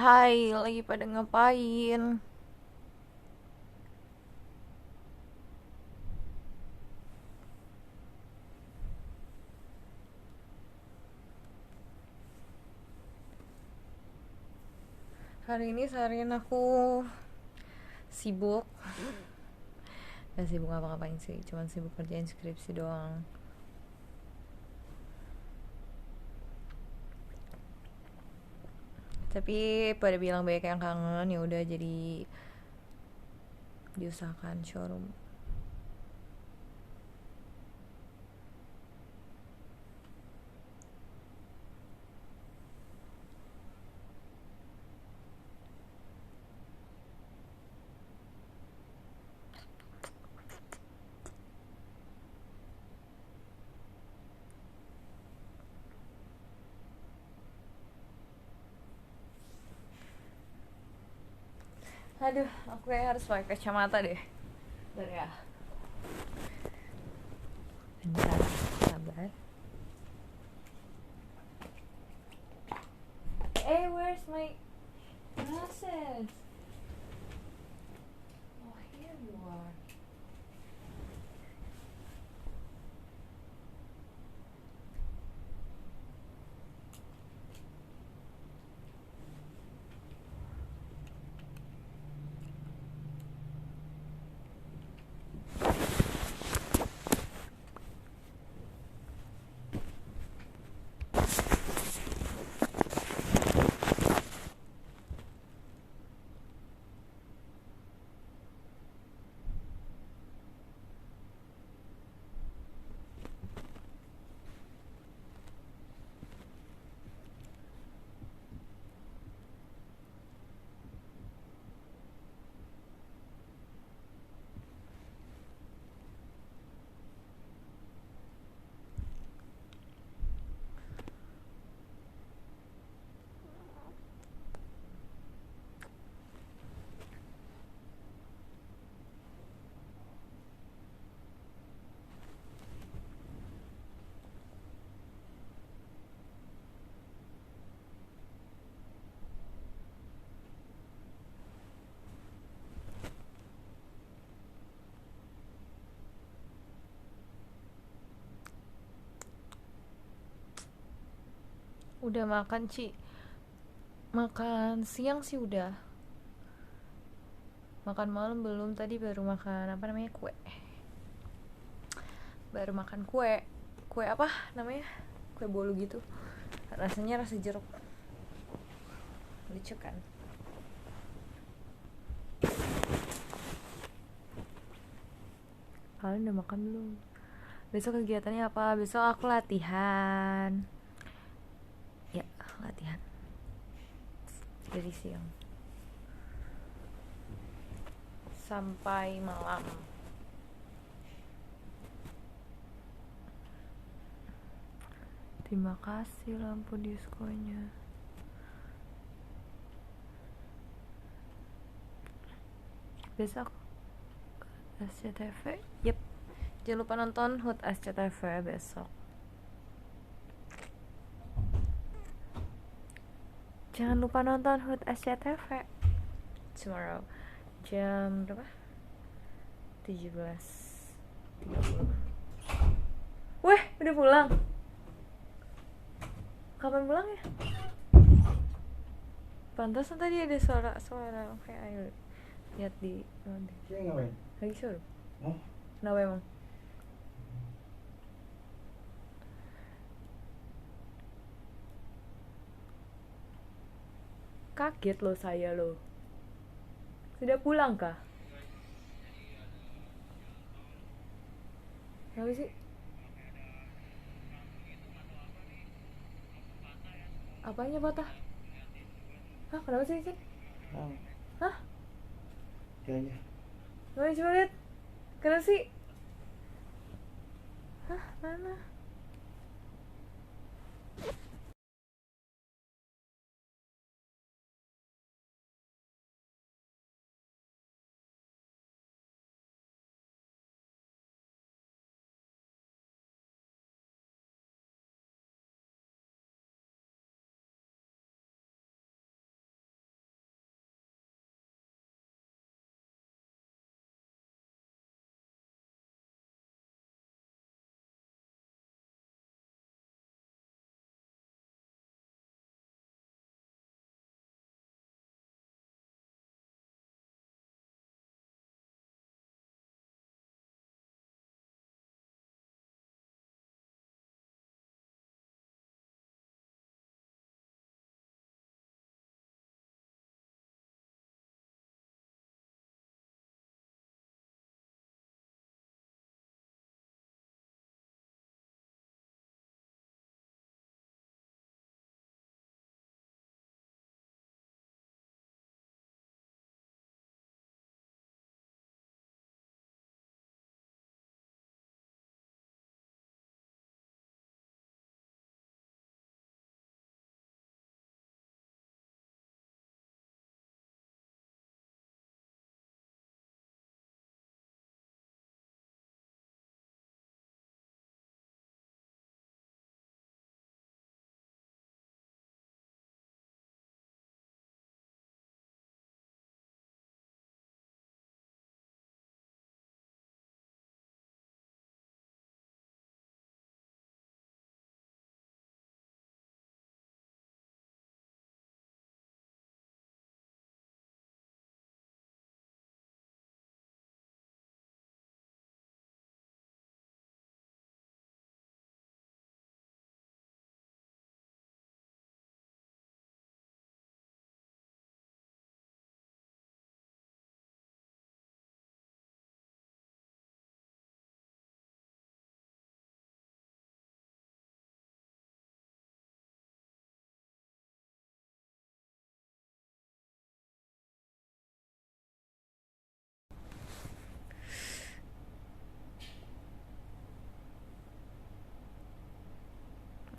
Hai, lagi pada ngapain? Hari ini seharian aku sibuk. Gak sibuk ngapa-ngapain sih, cuman sibuk kerjain skripsi doang. Tapi pada bilang banyak yang kangen, ya udah jadi diusahakan showroom. Aduh, aku kayak harus pakai kacamata deh. Bentar ya. Bentar, sabar. Hey, where's my glasses? Oh, here you are. Udah makan, Ci? Makan siang sih udah. Makan malam belum, tadi baru makan apa namanya, kue. Baru makan kue. Kue apa namanya? Kue bolu gitu. Rasanya rasa jeruk. Lucu kan? Kalian udah makan belum? Besok kegiatannya apa? Besok aku latihan. Ya, latihan dari siang sampai malam. Terima kasih lampu diskonya. Besok SCTV. Yep. Jangan lupa nonton HUT SCTV besok. Jangan lupa nonton HUT SCTV tomorrow. Jam berapa? 17.30. Weh, udah pulang. Kapan pulang ya? Pantasan tadi ada suara kayak ayo lihat di nanti. Dia ngapain? Lagi suruh. Oh, Kenapa emang? Kaget loh saya loh. Sudah pulang kah? Kenapa sih? Apanya patah? Hah, kenapa sih, Cin? tahu. Hah? Dia aja. Mana coba lihat. Kenapa sih? Hah, mana?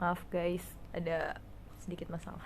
Maaf guys, ada sedikit masalah.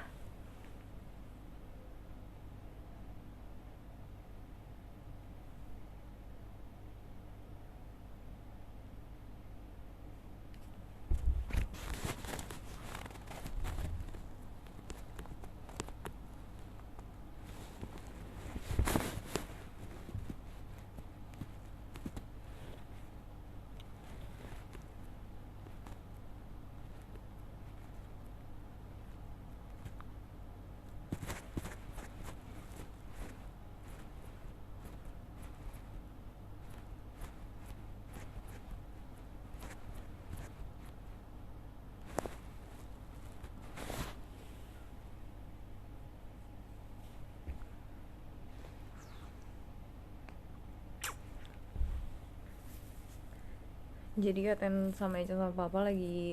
Jadi Katen sama Ecen sama Papa lagi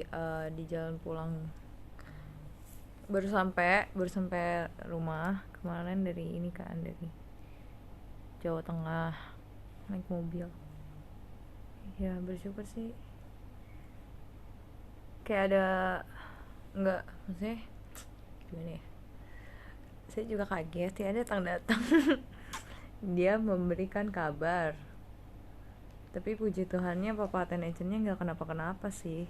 di jalan pulang. Baru sampai rumah kemarin dari ini kan, dari Jawa Tengah, naik mobil. Ya bersyukur sih. Kayak ada, nggak, maksudnya gimana ya? Saya juga kaget ya, datang dia memberikan kabar. Tapi puji Tuhannya Papa dan Ecennya nggak kenapa-kenapa sih.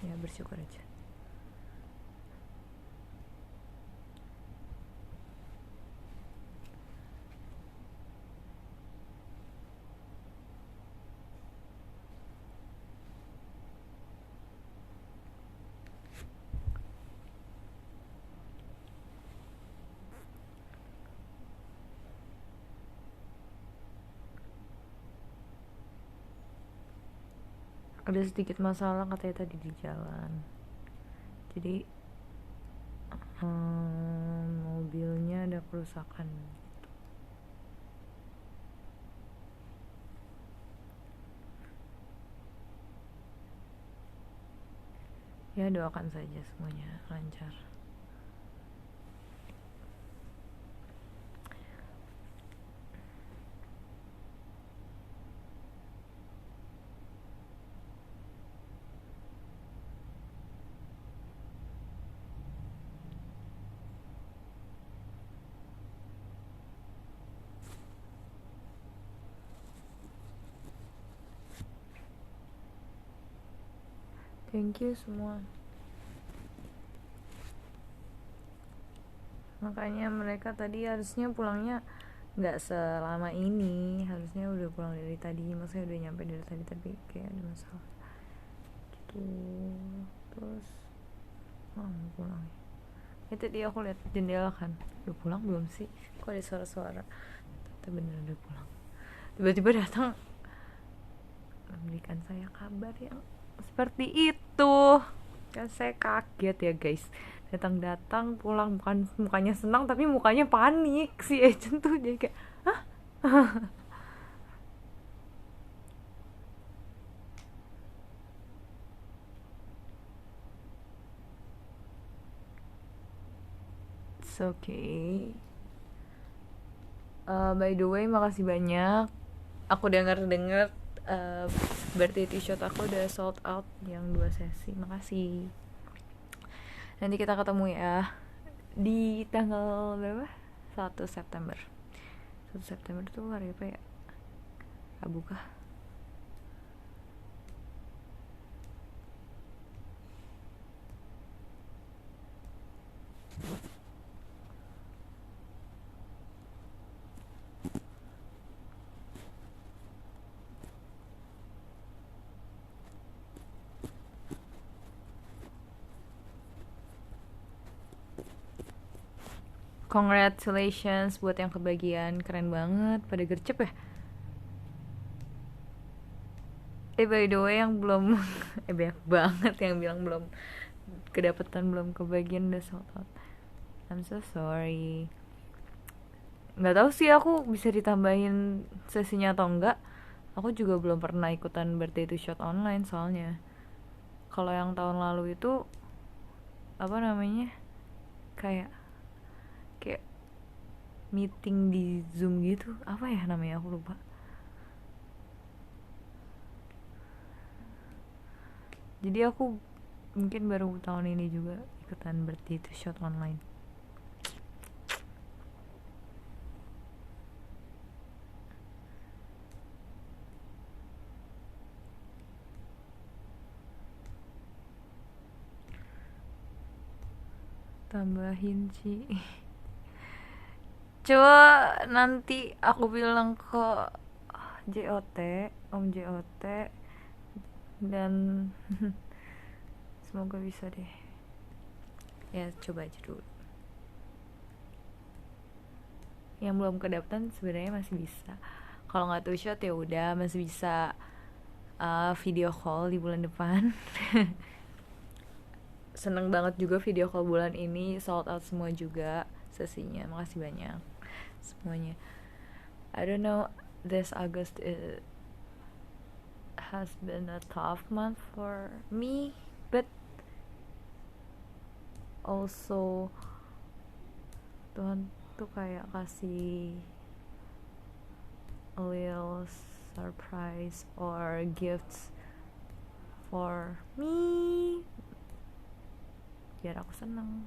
Ya bersyukur aja. Ada sedikit masalah katanya tadi di jalan. Jadi mobilnya ada kerusakan. Ya doakan saja semuanya lancar. Thank you semua. Makanya mereka tadi harusnya pulangnya nggak selama ini, harusnya udah pulang dari tadi, maksudnya udah nyampe dari tadi, tapi kayak ada masalah gitu. Terus mau pulang. Tadi aku lihat jendela kan, udah pulang belum sih? Kok ada suara-suara? Ternyata bener udah pulang. Tiba-tiba datang memberikan saya kabar yang seperti itu. Kan saya kaget ya guys. Datang pulang, bukan mukanya senang tapi mukanya panik. Si agent tuh jadi kayak hah. It's okay. By the way, makasih banyak. Aku dengar berarti t-shirt aku udah sold out yang 2 sesi. Makasih. Nanti kita ketemu ya di tanggal berapa? 1 September. 1 September tuh hari apa ya? Rabu kah? Congratulations buat yang kebagian, keren banget, pada gercep ya. By the way yang belum banyak banget yang bilang belum kedapetan, belum kebagian, udah sold out. I'm so sorry. Nggak tahu sih aku bisa ditambahin sesinya atau enggak. Aku juga belum pernah ikutan birthday to shot online soalnya. Kalau yang tahun lalu itu apa namanya, kayak meeting di Zoom gitu, apa ya namanya, aku lupa. Jadi aku mungkin baru tahun ini juga ikutan birthday to shot online. Tambahin sih. Coba nanti aku bilang ke JOT, Om JOT, dan semoga bisa deh. Ya coba aja dulu. Yang belum kedapatan sebenarnya masih bisa. Kalau nggak two shot ya udah masih bisa video call di bulan depan. Seneng banget juga video call bulan ini, sold out semua juga sesinya. Makasih banyak semuanya. I don't know, this August has been a tough month for me, but also Tuhan tuh kayak kasih a little surprise or gifts for me biar aku seneng.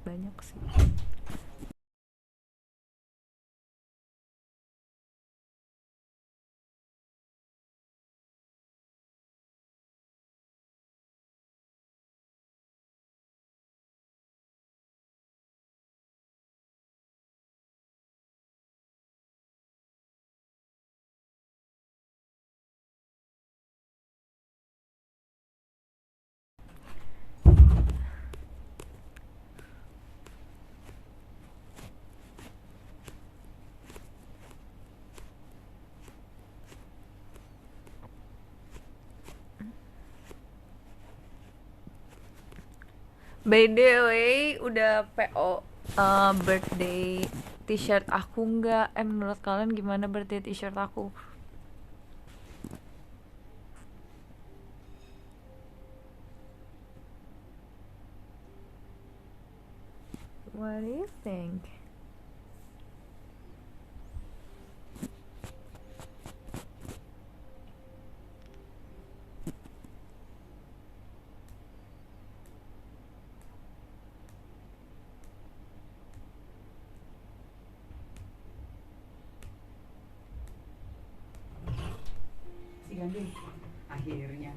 Banyak sih. By the way, udah PO birthday t-shirt aku nggak? Menurut kalian gimana birthday t-shirt aku? What do you think? Si Gandhi akhirnya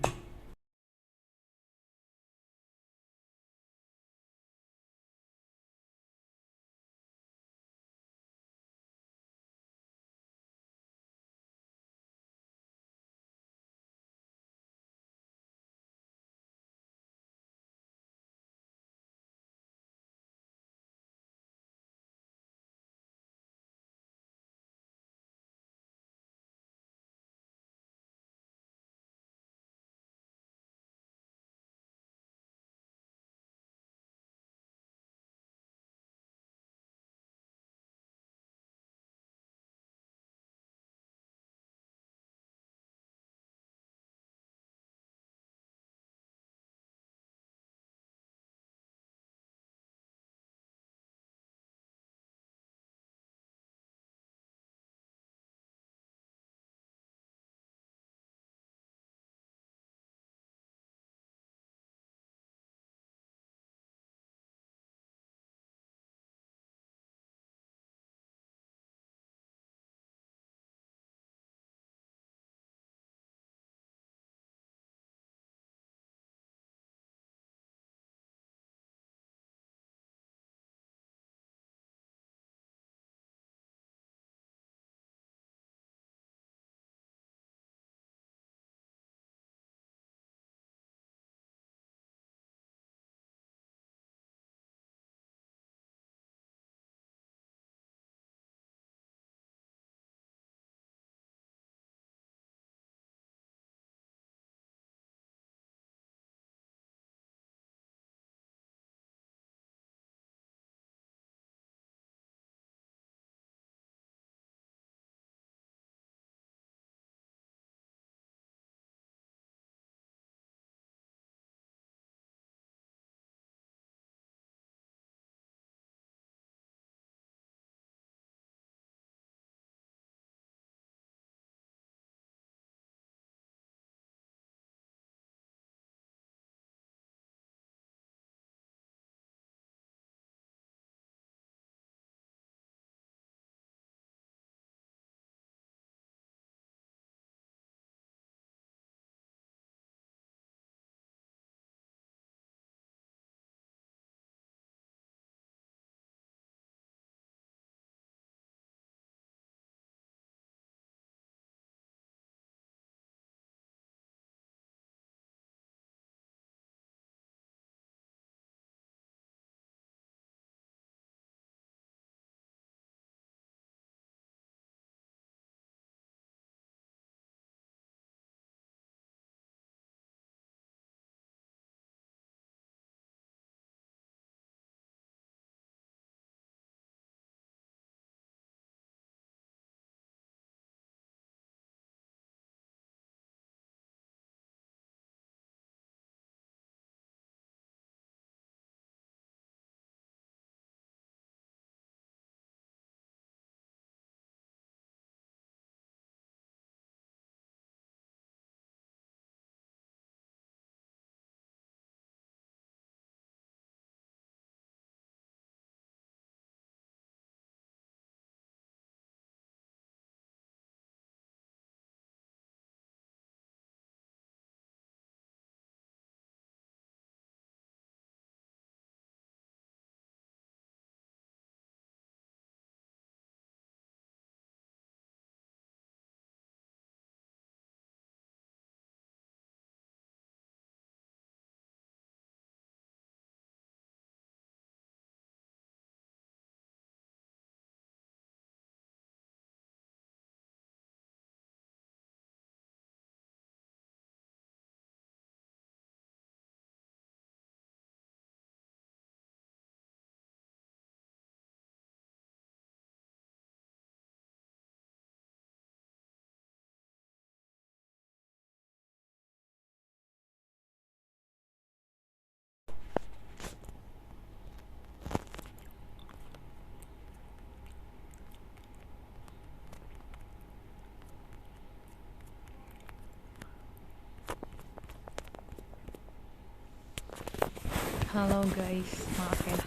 Halo guys, maaf ya.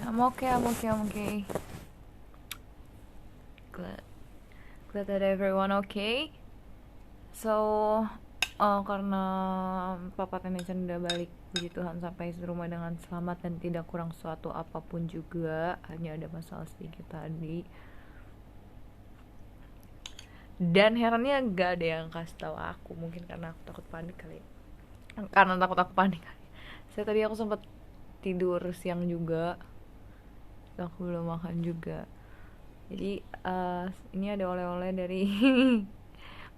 I'm okay. Glad that everyone okay. So, karena Papa Tenecan udah balik, puji Tuhan, sampai di rumah dengan selamat dan tidak kurang suatu apapun juga, hanya ada masalah sedikit tadi. Dan herannya gak ada yang kasih tahu aku, mungkin karena aku takut panik kali. Karena takut aku panik kali. Tadi aku sempat tidur siang juga, aku belum makan juga. Jadi ini ada oleh-oleh dari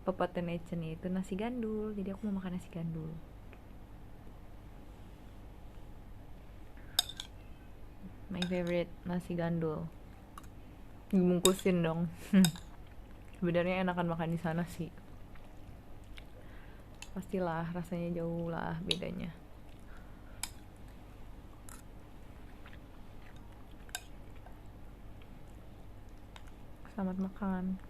Papa Tenecen, itu nasi gandul. Jadi aku mau makan nasi gandul. My favorite, nasi gandul. Dibungkusin dong. Sebenarnya enakan makan di sana sih. Pastilah rasanya jauh lah bedanya. Selamat makan.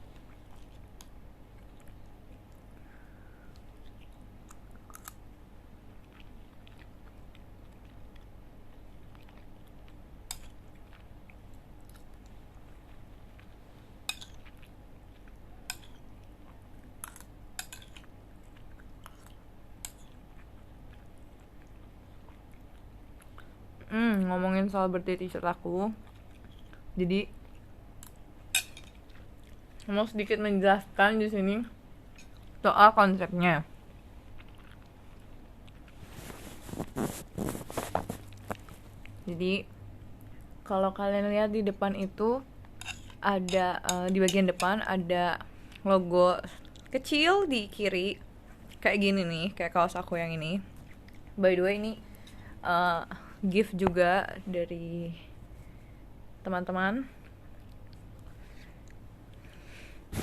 Ngomongin soal birthday t-shirt aku, jadi mau sedikit menjelaskan di sini soal konsepnya. Jadi kalau kalian lihat di depan itu ada di bagian depan ada logo kecil di kiri kayak gini nih, kayak kaos aku yang ini. By the way, ini gift juga dari teman-teman.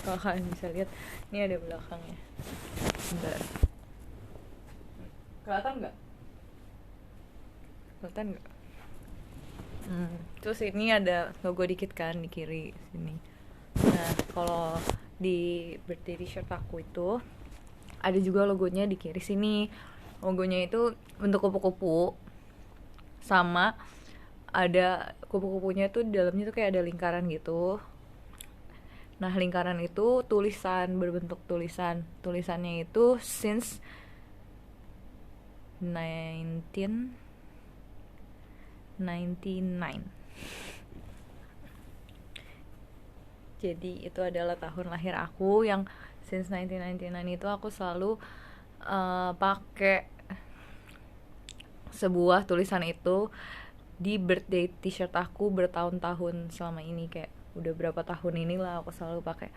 Kalau kalian bisa lihat, ini ada belakangnya. Bentar. Kelihatan nggak? Terus ini ada logo dikit kan di kiri sini. Nah, kalau di birthday t-shirt aku itu ada juga logonya di kiri sini. Logonya itu bentuk kupu-kupu, sama ada kupu-kupunya tuh di dalamnya tuh kayak ada lingkaran gitu. Nah, lingkaran itu tulisan, berbentuk tulisan. Tulisannya itu since 1999. Jadi itu adalah tahun lahir aku, yang since 1999 itu aku selalu pakai sebuah tulisan itu di birthday t-shirt aku bertahun-tahun selama ini. Kayak udah berapa tahun inilah aku selalu pakai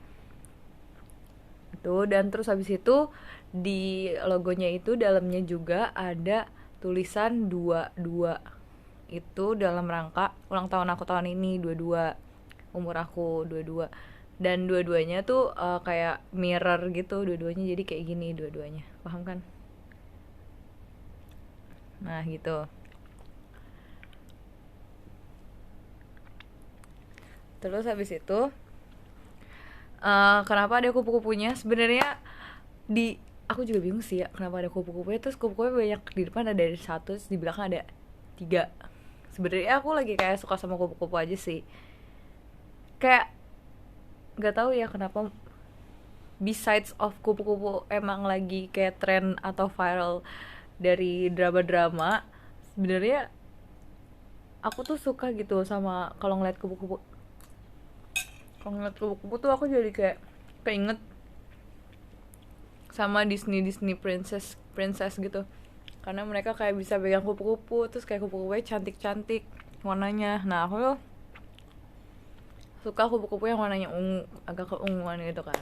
itu. Dan terus habis itu di logonya itu dalamnya juga ada tulisan 22, itu dalam rangka ulang tahun aku tahun ini, 22, umur aku 22. Dan dua-duanya tuh kayak mirror gitu, dua-duanya jadi kayak gini dua-duanya, paham kan? Nah gitu. Terus habis itu kenapa ada kupu-kupunya? Sebenarnya aku juga bingung sih ya kenapa ada kupu-kupunya. Terus kupu-kupunya banyak, di depan ada 1, terus di belakang ada 3. Sebenarnya aku lagi kayak suka sama kupu-kupu aja sih. Kayak nggak tahu ya kenapa, besides of kupu-kupu emang lagi kayak tren atau viral dari drama-drama, sebenarnya aku tuh suka gitu sama kalau ngeliat kupu-kupu. Kalau ngeliat kupu-kupu tuh aku jadi kayak keinget sama Disney princess gitu, karena mereka kayak bisa pegang kupu-kupu, terus kayak kupu-kupunya cantik-cantik warnanya. Nah, aku tuh suka kupu-kupu yang warnanya ungu, agak keunguan gitu kan.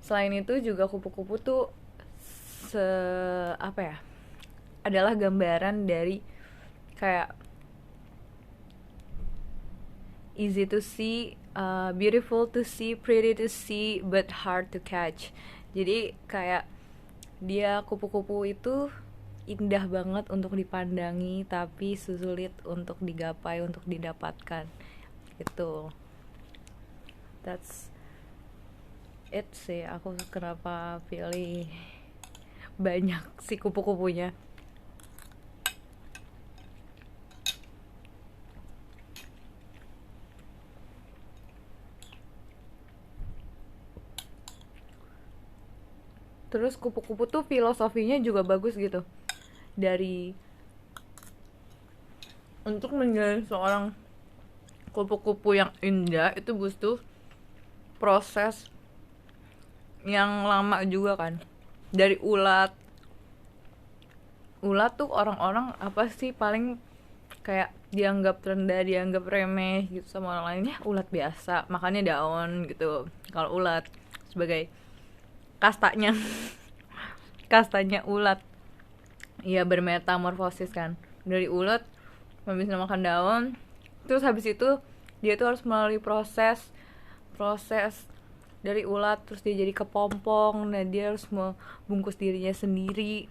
Selain itu juga kupu-kupu tuh adalah gambaran dari kayak easy to see, beautiful to see, pretty to see, but hard to catch. Jadi kayak dia kupu-kupu itu indah banget untuk dipandangi tapi sulit untuk digapai, untuk didapatkan gitu. That's it sih, aku kenapa pilih banyak si kupu-kupunya. Terus kupu-kupu tuh filosofinya juga bagus gitu, dari untuk menjadi seorang kupu-kupu yang indah itu butuh proses yang lama juga kan. Dari ulat tuh orang-orang apa sih paling kayak dianggap rendah, dianggap remeh gitu sama orang lainnya. Ulat biasa makannya daun gitu. Kalau ulat sebagai kastanya kastanya ulat ya bermetamorfosis kan, dari ulat bisa makan daun, terus habis itu dia tuh harus melalui proses dari ulat, terus dia jadi kepompong dan dia harus membungkus dirinya sendiri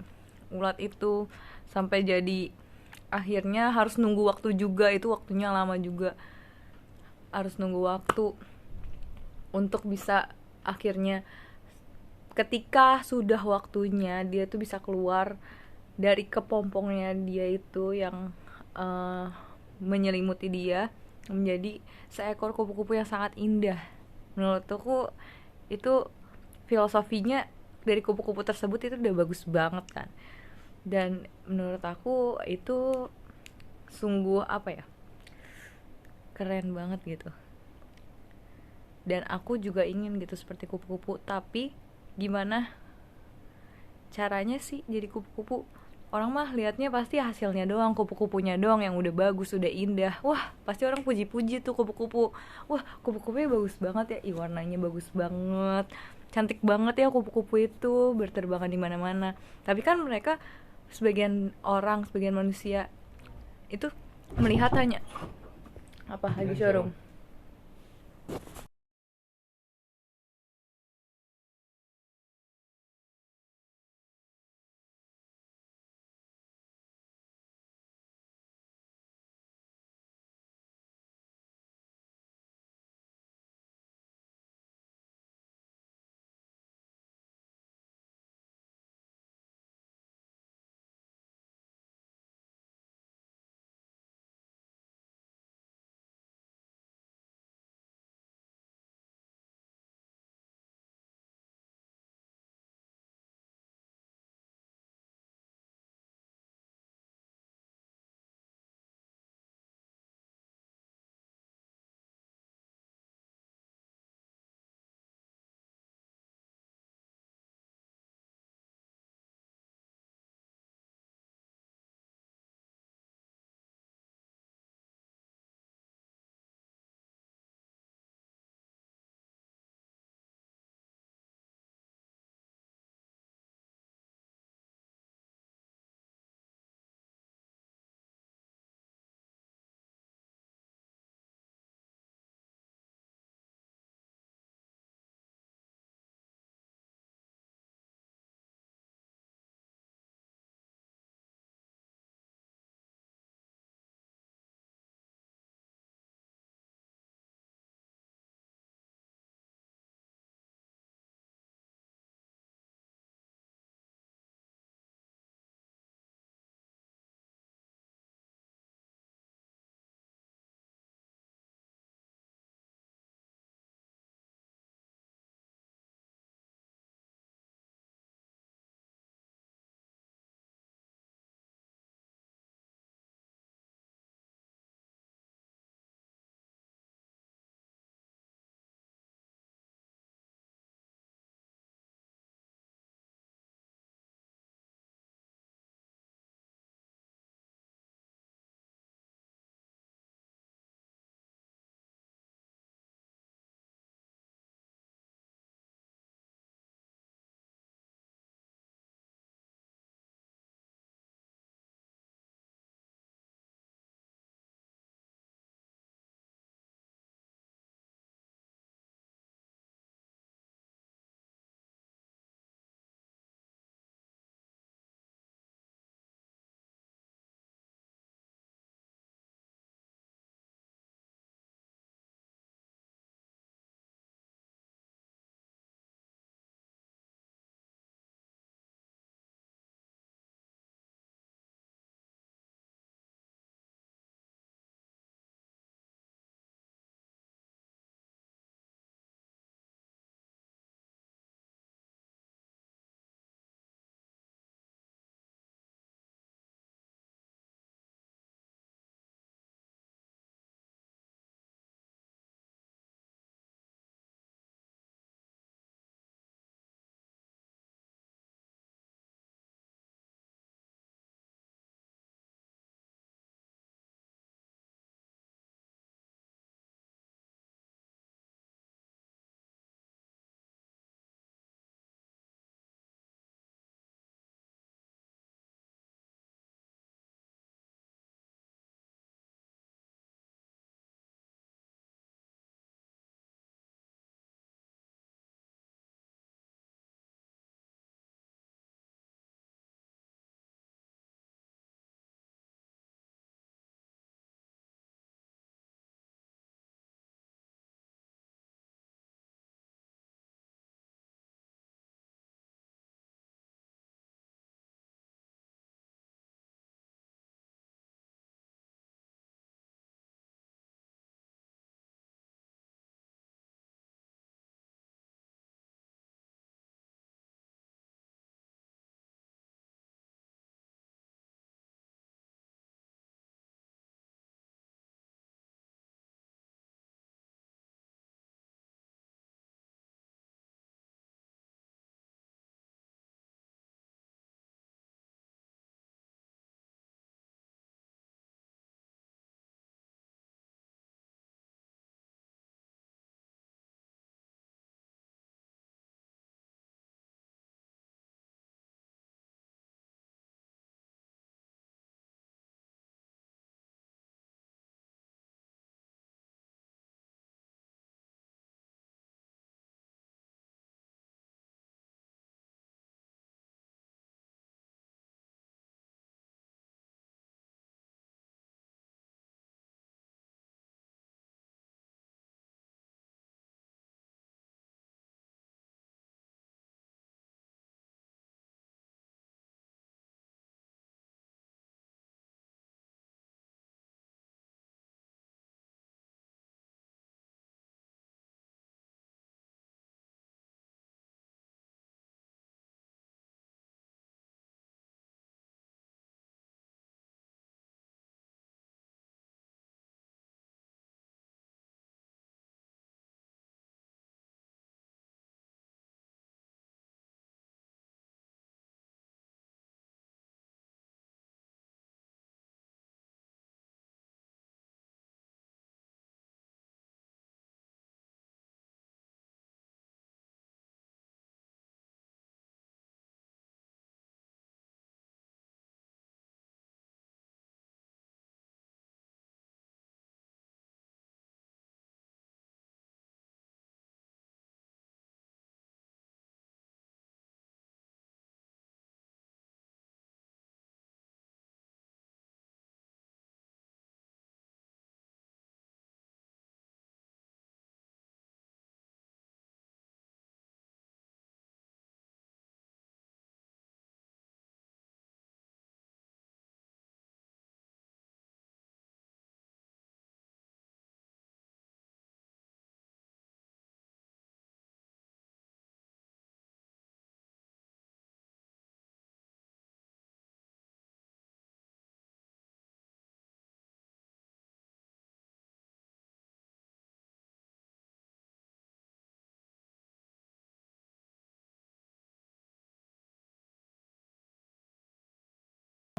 ulat itu sampai jadi, akhirnya harus nunggu waktu juga, itu waktunya lama juga, harus nunggu waktu untuk bisa akhirnya ketika sudah waktunya dia tuh bisa keluar dari kepompongnya dia itu yang menyelimuti dia menjadi seekor kupu-kupu yang sangat indah. Menurut aku itu filosofinya dari kupu-kupu tersebut itu udah bagus banget kan, dan menurut aku itu sungguh apa ya, keren banget gitu. Dan aku juga ingin gitu seperti kupu-kupu, tapi gimana caranya sih jadi kupu-kupu? Orang mah liatnya pasti hasilnya doang, kupu-kupunya doang yang udah bagus, udah indah. Wah, pasti orang puji-puji tuh kupu-kupu. Wah, kupu-kupunya bagus banget ya, warnanya bagus banget. Cantik banget ya kupu-kupu itu, berterbangan di mana-mana. Tapi kan mereka, sebagian orang, sebagian manusia itu melihat hanya apa lagi showroom.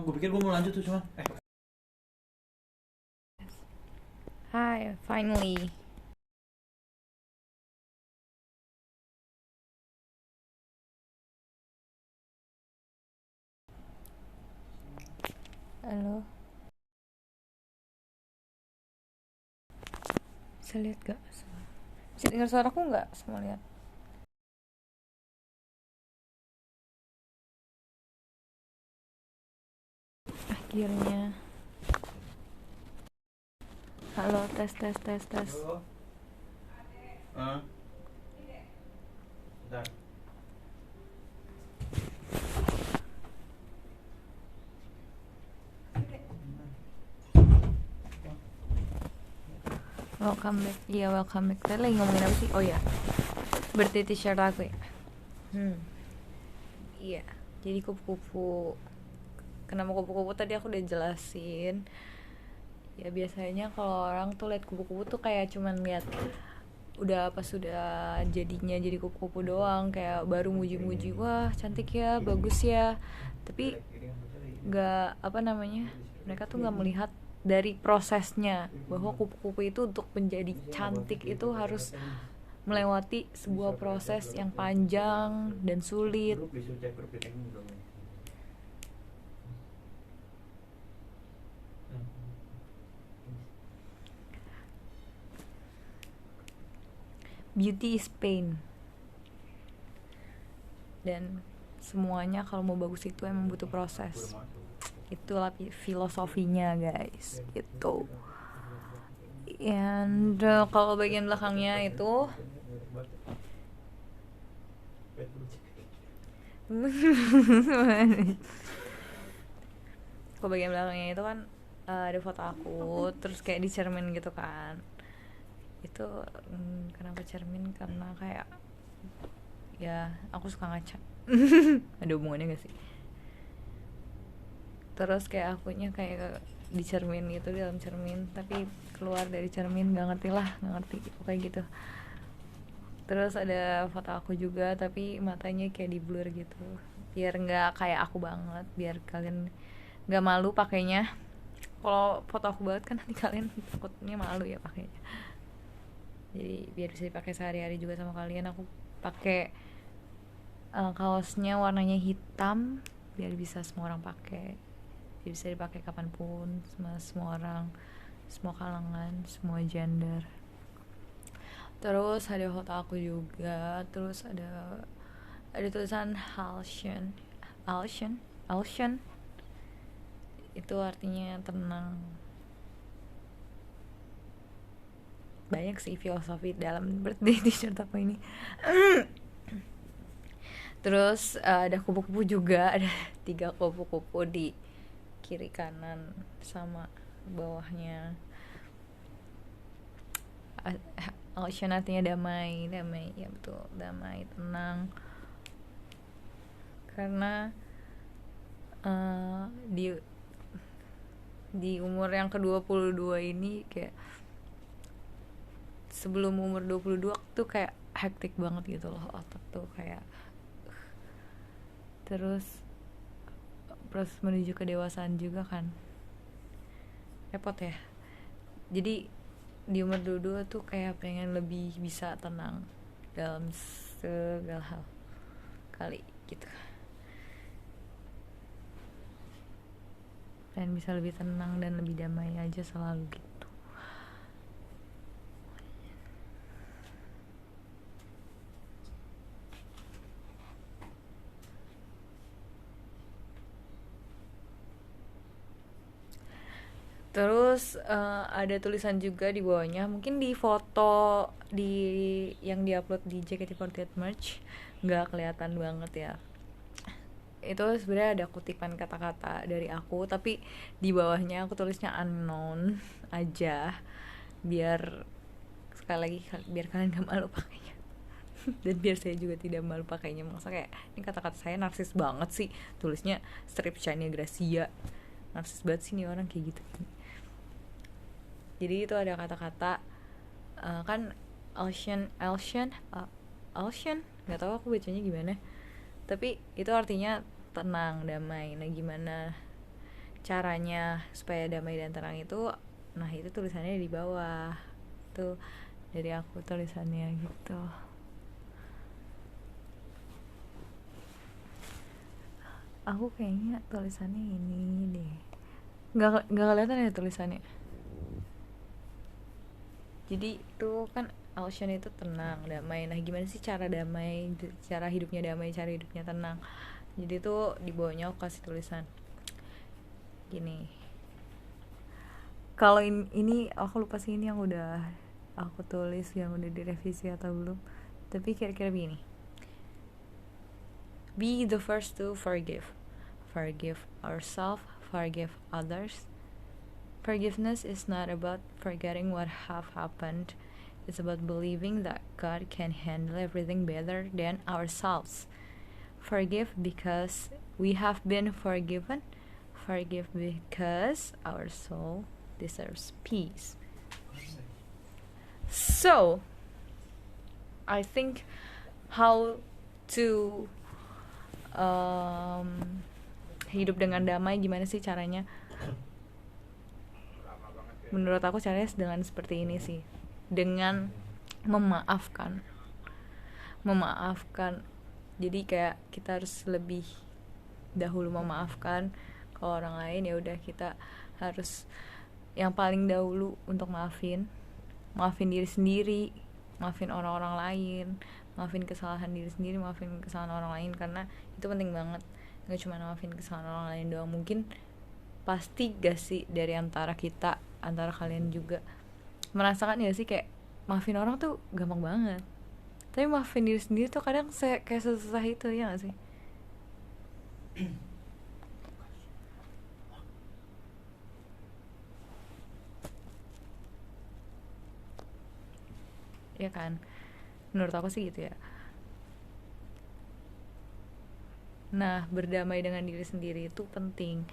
Gue pikir gue mau lanjut tuh cuman Hi, finally. Halo. Bisa lihat gak? Bisa dengar suaraku nggak? Sama lihat. Akhirnya. Halo, tes. Halo. Bentar. Welcome back. Iya, welcome back. Tadi lagi ngomongin apa sih? Oh ya, berarti t-shirt aku ya. Iya. Jadi kupu-kupu. Kenapa kupu-kupu tadi aku udah jelasin. Ya biasanya kalau orang tuh lihat kupu-kupu tuh kayak cuman lihat udah pas sudah jadinya jadi kupu-kupu doang, kayak baru muji-muji, wah cantik ya, bagus ya. Tapi nggak apa namanya, mereka tuh nggak melihat dari prosesnya, bahwa kupu-kupu itu untuk menjadi cantik itu harus melewati sebuah proses yang panjang dan sulit. Beauty is pain, dan semuanya kalau mau bagus itu emang butuh proses. Itulah filosofinya guys, gitu. And kalau bagian belakangnya itu kalau bagian belakangnya itu kan ada foto aku, terus kayak di cermin gitu kan. Itu kenapa cermin, karena kayak ya aku suka ngaca. Ada hubungannya gak sih? Terus kayak akunya kayak di cermin gitu, di dalam cermin, tapi keluar dari cermin, nggak ngerti kayak gitu. Terus ada foto aku juga, tapi matanya kayak di blur gitu, biar nggak kayak aku banget, biar kalian nggak malu pakainya. Kalau foto aku banget kan nanti kalian takutnya malu ya pakainya. Jadi biar bisa dipakai sehari-hari juga sama kalian, aku pakai kaosnya warnanya hitam, biar bisa semua orang pakai, biar bisa dipakai kapanpun, sama semua orang, semua kalangan, semua gender. Terus ada foto aku juga, terus ada tulisan Halshen, itu artinya tenang. Banyak sih filosofi dalam birthday t-shirt aku ini. Terus ada kupu-kupu juga, ada 3 kupu-kupu di kiri kanan sama bawahnya. Ocean artinya damai, ya betul, damai, tenang. Karena di umur yang ke-22 ini, kayak sebelum umur 22 tuh kayak hektik banget gitu loh, otak tuh kayak. Terus proses menuju kedewasaan juga kan repot ya. Jadi di umur 22 tuh kayak pengen lebih bisa tenang dalam segala hal kali gitu, pengen bisa lebih tenang dan lebih damai aja selalu gitu. Terus ada tulisan juga di bawahnya, mungkin di foto yang diupload di JKT48 merch nggak kelihatan banget ya. Itu sebenarnya ada kutipan kata-kata dari aku, tapi di bawahnya aku tulisnya unknown aja, biar sekali lagi biar kalian gak malu pakainya. Dan biar saya juga tidak malu pakainya. Masa kayak ini kata-kata saya narsis banget sih, tulisnya strip shine Gracia, narsis banget sih nih orang kayak gitu. Jadi itu ada kata-kata kan Alshen, nggak tahu aku bacanya gimana, tapi itu artinya tenang, damai. Nah gimana caranya supaya damai dan tenang itu, nah itu tulisannya di bawah tuh, dari aku tulisannya gitu. Aku kayaknya tulisannya ini deh, nggak kelihatan ya tulisannya. Jadi itu kan Ocean itu tenang, damai. Nah gimana sih cara damai, cara hidupnya damai, cara hidupnya tenang? Jadi tuh di bawahnya aku kasih tulisan gini. Kalau ini aku lupa sih ini yang udah aku tulis, yang udah direvisi atau belum, tapi kira-kira begini: be the first to forgive ourselves, forgive others. Forgiveness is not about forgetting what have happened. It's about believing that God can handle everything better than ourselves. Forgive because we have been forgiven. Forgive because our soul deserves peace. So, I think how to hidup dengan damai, gimana sih caranya? Menurut aku caranya dengan seperti ini sih, dengan memaafkan. Jadi kayak kita harus lebih dahulu memaafkan ke orang lain. Ya udah, kita harus yang paling dahulu untuk maafin diri sendiri, maafin orang-orang lain, maafin kesalahan diri sendiri, maafin kesalahan orang lain, karena itu penting banget. Nggak cuma maafin kesalahan orang lain doang, mungkin pasti gak sih dari antara kalian juga merasakan ya sih, kayak maafin orang tuh gampang banget, tapi maafin diri sendiri tuh kadang kayak susah itu, ya gak sih? Ya kan, menurut aku sih gitu ya. Nah, berdamai dengan diri sendiri itu penting.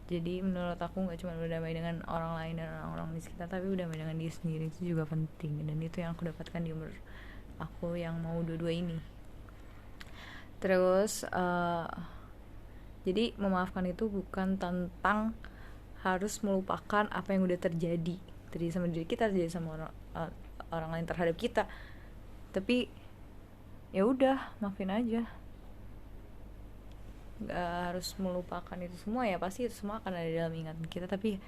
Jadi menurut aku gak cuma berdamai dengan orang lain dan orang-orang di sekitar, tapi berdamai dengan diri sendiri itu juga penting. Dan itu yang aku dapatkan di umur aku yang mau 22 ini. Terus jadi memaafkan itu bukan tentang harus melupakan apa yang udah terjadi sama diri kita, terjadi sama orang lain terhadap kita. Tapi ya udah, maafin aja. Gak harus melupakan itu semua, ya pasti itu semua akan ada dalam ingatan kita, tapi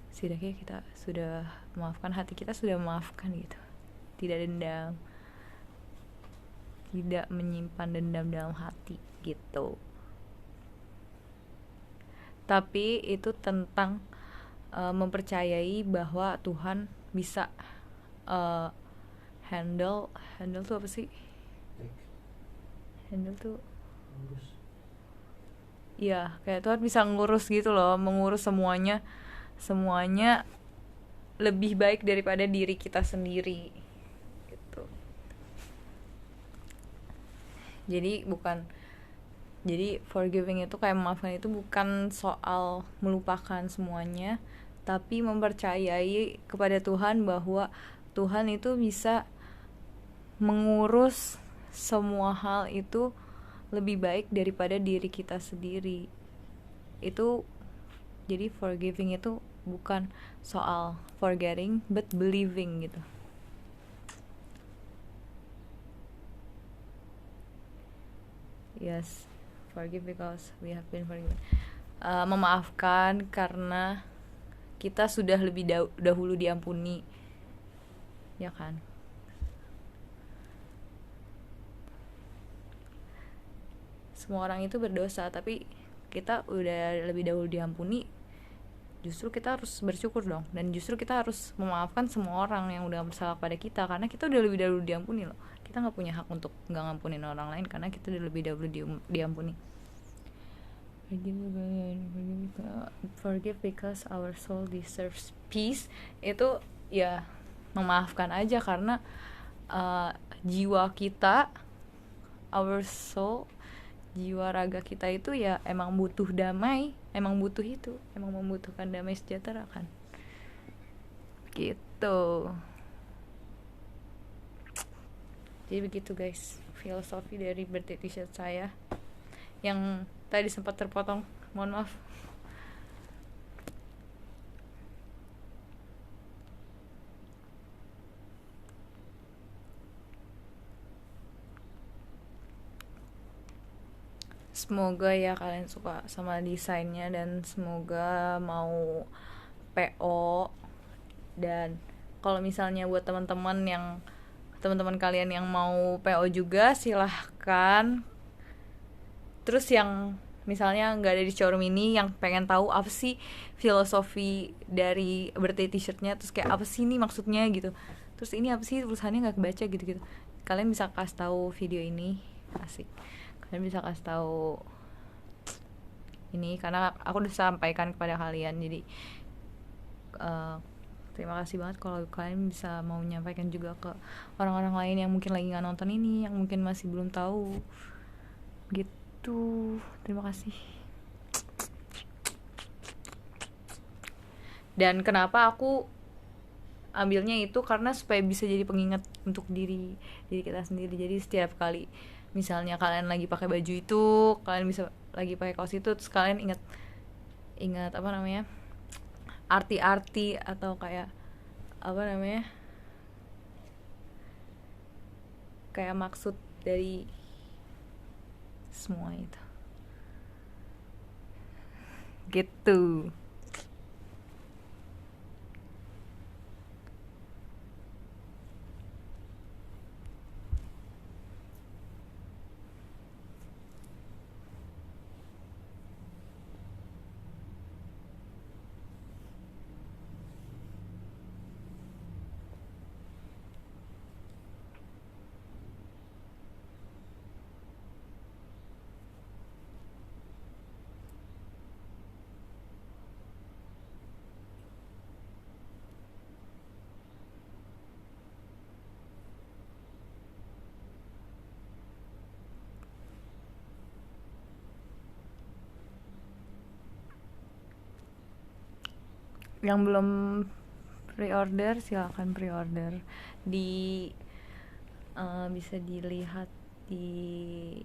setidaknya kita sudah memaafkan, hati kita sudah memaafkan gitu, tidak dendam, tidak menyimpan dendam dalam hati gitu. Tapi itu tentang mempercayai bahwa Tuhan bisa handle tuh apa sih? Handle tuh ya kayak Tuhan bisa ngurus gitu loh, mengurus semuanya lebih baik daripada diri kita sendiri gitu. Jadi forgiving itu, kayak memaafkan itu bukan soal melupakan semuanya, tapi mempercayai kepada Tuhan bahwa Tuhan itu bisa mengurus semua hal itu lebih baik daripada diri kita sendiri. Itu jadi forgiving itu bukan soal forgetting but believing gitu. Yes, forgive because we have been forgiven. Memaafkan karena kita sudah lebih dahulu diampuni, ya kan? Semua orang itu berdosa, tapi kita udah lebih dahulu diampuni. Justru kita harus bersyukur dong, dan justru kita harus memaafkan semua orang yang udah bersalah pada kita, karena kita udah lebih dahulu diampuni loh. Kita nggak punya hak untuk nggak ngampunin orang lain karena kita udah lebih dahulu diampuni. Forgive because our soul deserves peace. Itu ya memaafkan aja karena jiwa kita, our soul, jiwa raga kita itu ya emang butuh damai, emang membutuhkan damai sejahtera kan, gitu. Jadi begitu guys, filosofi dari birthday t-shirt saya yang tadi sempat terpotong, mohon maaf. semoga ya kalian suka sama desainnya dan semoga mau PO. Dan kalau misalnya buat teman-teman kalian yang mau PO juga silahkan. Terus yang misalnya nggak ada di showroom ini, yang pengen tahu apa sih filosofi dari birthday t-shirtnya, terus kayak apa sih ini maksudnya gitu, terus ini apa sih tulisannya nggak kebaca gitu, kalian bisa kasih tahu video ini. Asik, kalian bisa kasih tahu ini karena aku udah sampaikan kepada kalian. Jadi terima kasih banget kalau kalian bisa mau menyampaikan juga ke orang-orang lain yang mungkin lagi nggak nonton ini, yang mungkin masih belum tahu gitu. Terima kasih. Dan kenapa aku ambilnya itu karena supaya bisa jadi pengingat untuk diri kita sendiri. Jadi setiap kali misalnya kalian lagi pakai baju itu, kalian bisa lagi pakai kaos itu, terus kalian ingat apa namanya, arti-arti atau kayak apa namanya, kayak maksud dari semua itu gitu. Yang belum pre-order silakan pre-order di bisa dilihat di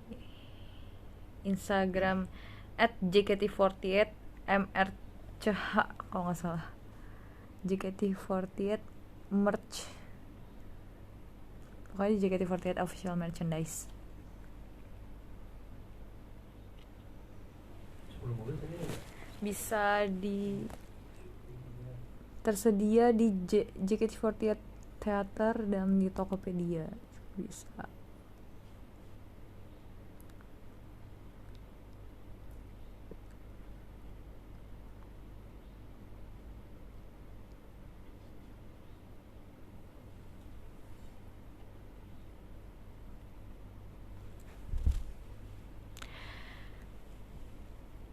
Instagram @jkt48mrch kalau nggak salah, JKT48 merch, pokoknya JKT48 official merchandise. 10 mobil tadi ya? Bisa tersedia di JKT48 Theater dan di Tokopedia bisa.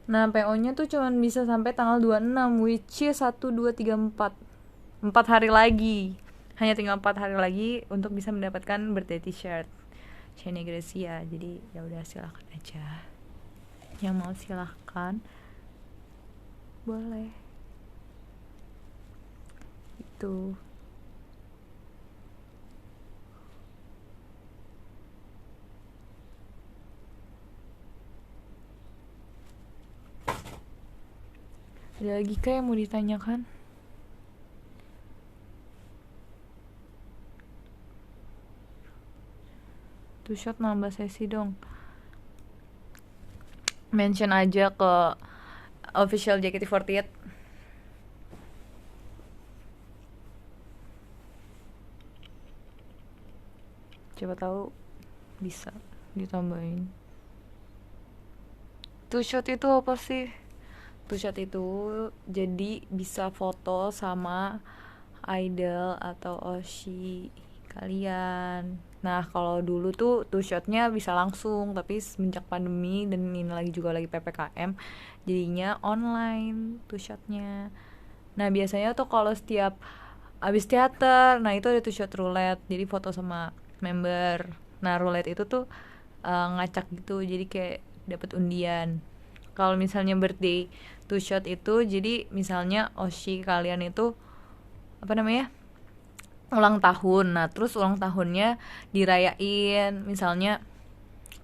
Nah, PO-nya tuh cuman bisa sampai tanggal 26, which is 1, 2, 3, 4. 4 hari lagi. Hanya tinggal 4 hari lagi untuk bisa mendapatkan birthday t-shirt Shania Gracia. Jadi ya udah silahkan aja. Yang mau silahkan. Boleh. Itu. Ada lagi kah yang mau ditanyakan? Tuh shot nambah sesi dong. Mention aja ke official JKT48. Coba tahu bisa ditambahin. Tuh shot itu apa sih? Two shot itu jadi bisa foto sama idol atau oshi kalian. Nah kalau dulu tuh two shotnya bisa langsung, tapi semenjak pandemi dan ini lagi juga lagi PPKM, jadinya online two shotnya. Nah biasanya tuh kalau setiap abis teater, nah itu ada two shot roulette, jadi foto sama member. Nah roulette itu tuh ngacak gitu, jadi kayak dapat undian. Kalau misalnya birthday two shot itu, jadi misalnya oshi kalian itu apa namanya, ulang tahun. Nah terus ulang tahunnya dirayain, misalnya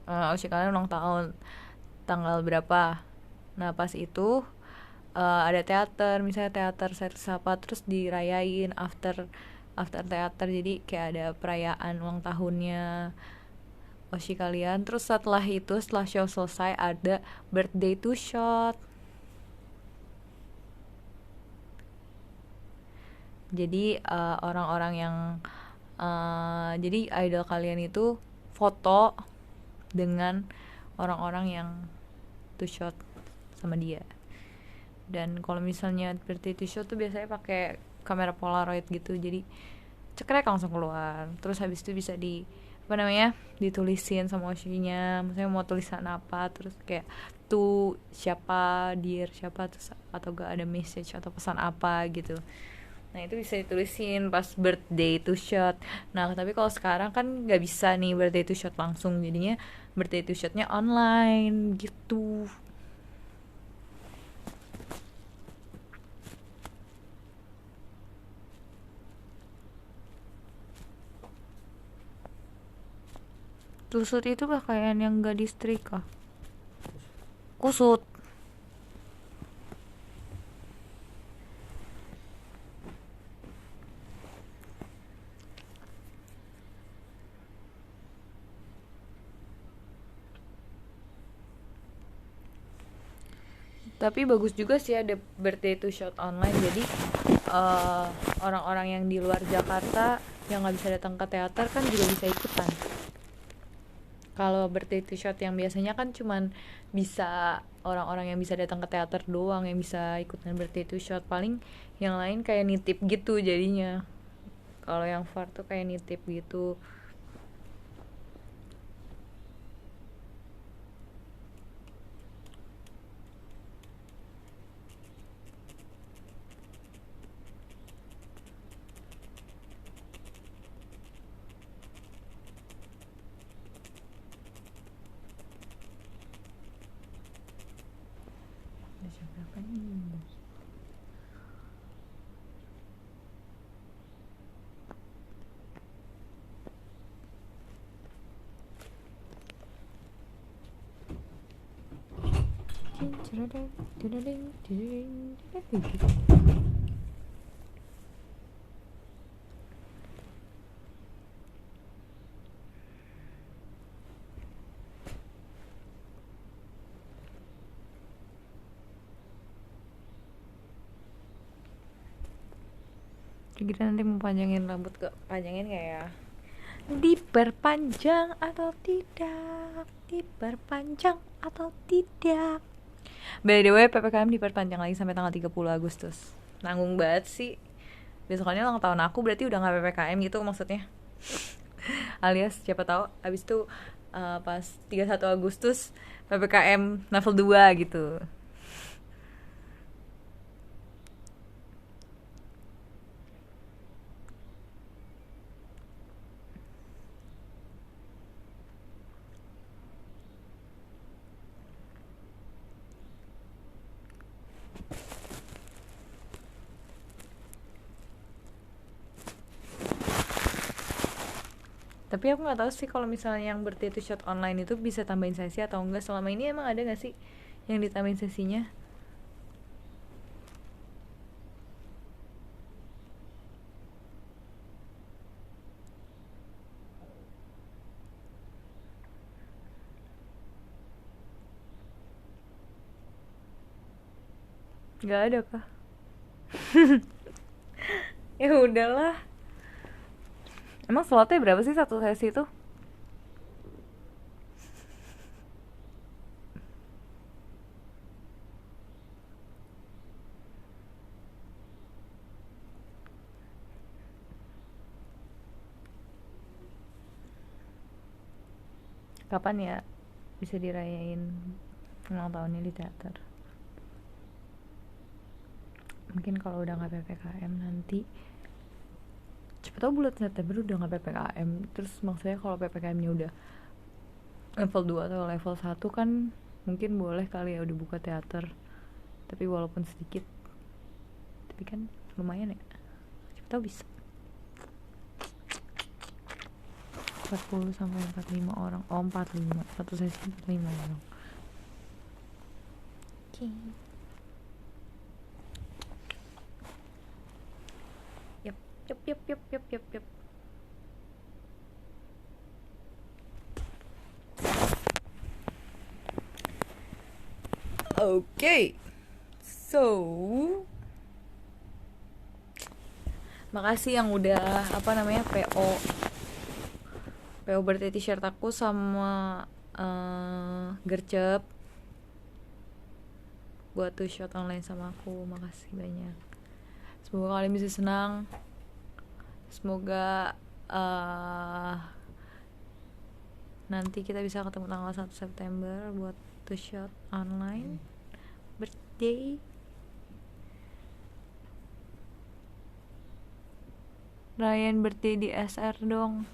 oshi kalian ulang tahun tanggal berapa. Nah pas itu ada teater, misalnya teater series apa, terus dirayain after teater, jadi kayak ada perayaan ulang tahunnya Oshi kalian. Terus setelah itu, setelah show selesai, ada birthday to shot. Jadi orang-orang yang jadi idol kalian itu foto dengan orang-orang yang to shot sama dia. Dan kalau misalnya birthday to shot tuh biasanya pakai kamera polaroid gitu, jadi cekrek langsung keluar. Terus habis itu bisa ditulisin sama Oshinya, maksudnya mau tulisan apa, terus kayak tuh siapa, dear siapa, terus atau gak ada message atau pesan apa gitu. Nah itu bisa ditulisin pas birthday to shot. Nah tapi kalau sekarang kan nggak bisa nih birthday to shot langsung, jadinya birthday to shotnya online gitu. Tusut itu pakaian yang gak disetrika. Kusut. Tapi bagus juga sih ada birthday to shot online, jadi orang-orang yang di luar Jakarta yang nggak bisa datang ke teater kan juga bisa ikutan. Kalau birthday to shot yang biasanya kan cuman bisa orang-orang yang bisa datang ke teater doang yang bisa ikutan birthday to shot, paling yang lain kayak nitip gitu jadinya. Kalau yang far tuh kayak nitip gitu. Berapa nih? Kita nanti mau panjangin rambut, gak panjangin gak ya? Diperpanjang atau tidak? Diperpanjang atau tidak? By the way, PPKM diperpanjang lagi sampai tanggal 30 Agustus. Nanggung banget sih. Besokannya ulang tahun aku, berarti udah gak PPKM gitu maksudnya. Alias siapa tahu abis itu pas 31 Agustus PPKM level 2 gitu. Tapi aku nggak tahu sih kalau misalnya yang birthday to shot online itu bisa tambahin sesi atau enggak. Selama ini emang ada nggak sih yang ditambahin sesinya? Nggak ada kah? Ya udahlah. Emang slotnya berapa sih satu sesi itu? Kapan ya bisa dirayain ulang tahunnya di teater? Mungkin kalau udah nggak PPKM nanti. Cepet tau bulan September udah nggak PPKM. Terus maksudnya kalau PPKM-nya udah level 2 atau level 1 kan mungkin boleh kali ya udah buka teater. Tapi walaupun sedikit, tapi kan lumayan ya. Cepet tau bisa 40 sampai 45 orang. Oh 45, satu sesi 45 orang. Oke. Yep. Oke. So, makasih yang udah PO birthday t-shirt aku sama gercep buat tuh shot online sama aku. Makasih banyak. Semoga kalian bisa senang. Semoga nanti kita bisa ketemu tanggal 1 September buat tuh shot online birthday. Ryan birthday di SR dong.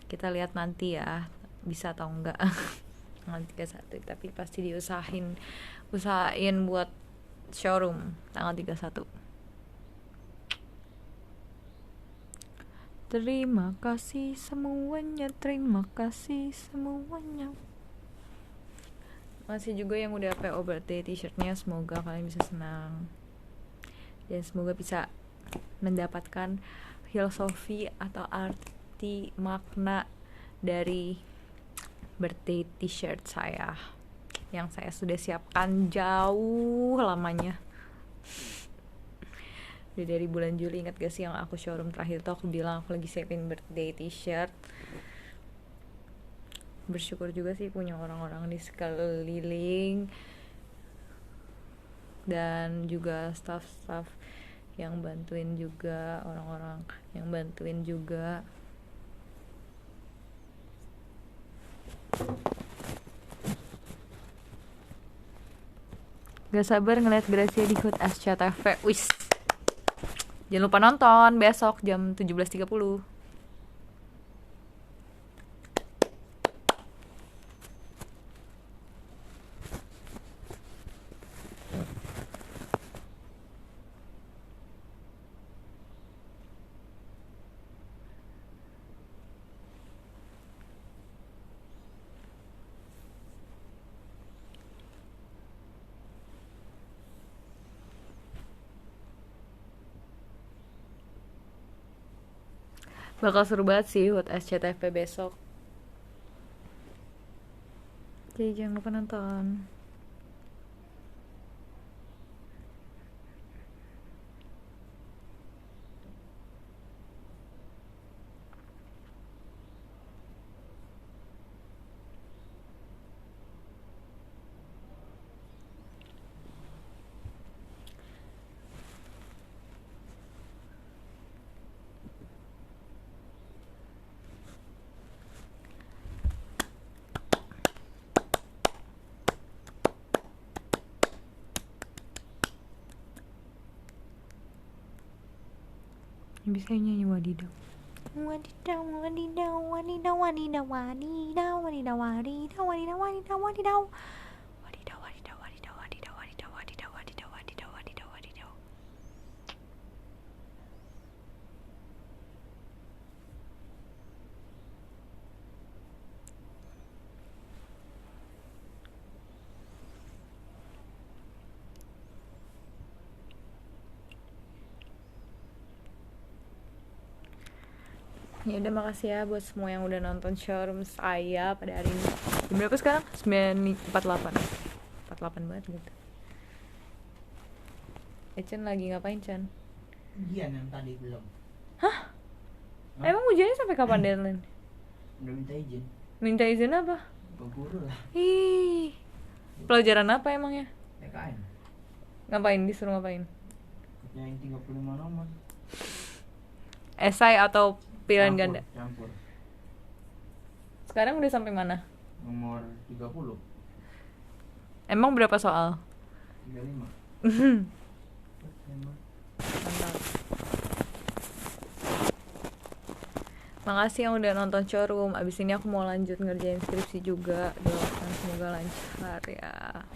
Kita lihat nanti ya, bisa atau enggak. Tanggal 31, tapi pasti usahain buat showroom tanggal 31. Terima kasih semuanya. Masih juga yang udah PO birthday t-shirtnya, semoga kalian bisa senang dan semoga bisa mendapatkan filosofi atau arti makna dari birthday t-shirt saya yang saya sudah siapkan jauh lamanya. Udah dari bulan Juli, ingat gak sih yang aku showroom terakhir tuh aku bilang aku lagi siapin birthday t-shirt. Bersyukur juga sih punya orang-orang di sekeliling dan juga staff-staff yang bantuin juga, orang-orang yang bantuin juga. Gak sabar ngeliat Gracia di Hood SCTV. Wis, jangan lupa nonton besok jam 17.30. Bakal seru banget sih Hood SCTV besok. Jadi jangan lupa nonton. Bisa nyanyi wadidaw. Wadidaw, wadidaw, wadidaw, wadidaw, wadidaw, wadidaw, wadidaw, wadidaw, wadidaw, wadidaw. Wadidaw, wadidaw, wadidaw, wadidaw, wadidaw, wadidaw, wadidaw, wadidaw, wadidaw, wadidaw. Ya udah, makasih ya buat semua yang udah nonton showroom saya pada hari ini. Jam berapa sekarang? 9.48. 48 banget gitu. Chan lagi ngapain, Chan? Ujian yang tadi belum. Hah? Emang ujiannya sampai kapan deadline? Udah minta izin. Minta izin apa? Ke guru lah. Ih, pelajaran apa emangnya? PKN. Ngapain, disuruh ngapain? Yang 35 nomor. Esai atau pilihan ganda? Campur. Sekarang udah sampai mana? Nomor 30. Emang berapa soal? 35. Mantap. Makasih yang udah nonton showroom. Abis ini aku mau lanjut ngerjain skripsi juga. Doakan semoga lancar ya.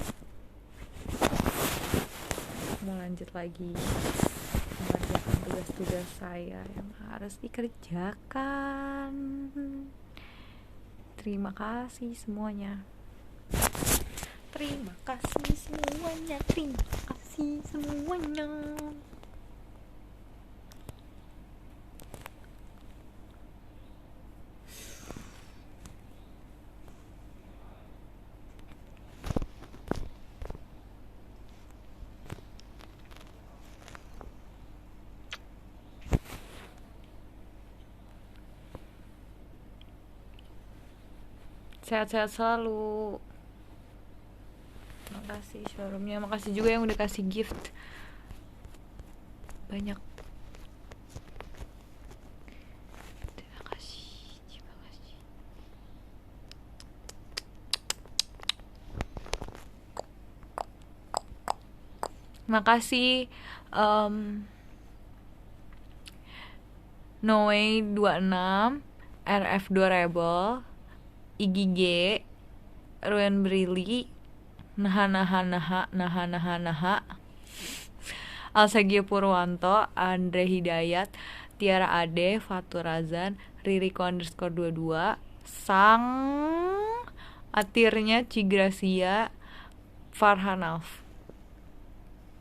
Mau lanjut lagi mengerjakan tugas-tugas saya yang harus dikerjakan. Terima kasih semuanya. Terima kasih semuanya. Terima kasih semuanya. Sehat-sehat selalu. Makasih showroomnya, makasih juga yang udah kasih gift banyak. Terima kasih, terima kasih. Makasih Noe 26, RF2 Rebel, IGG, Ruan Brili, Naha, Alsegio Purwanto, Andre Hidayat, Tiara Ade, Fatur Razan, Ririko _22, Sang, Atirnya Cigracia, Farhan Alf.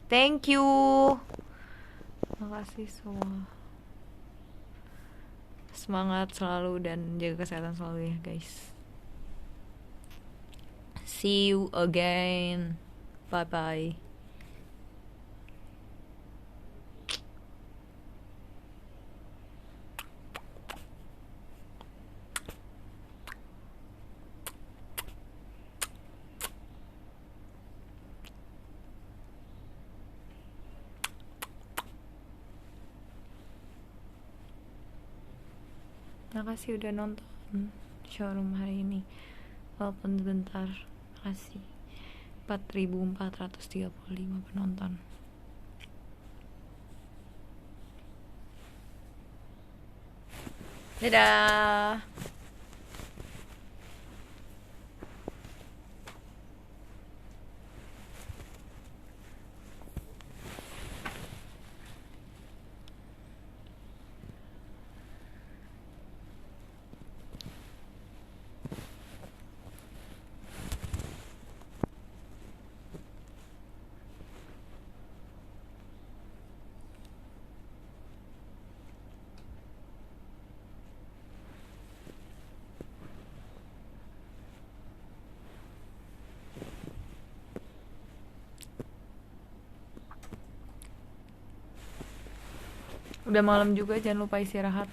Thank you. Makasih semua. Semangat selalu dan jaga kesehatan selalu ya guys. See you again. Bye bye. Makasih udah nonton showroom hari ini walaupun sebentar. Makasih 4.435 penonton. Dadah. Udah malam juga, jangan lupa istirahat.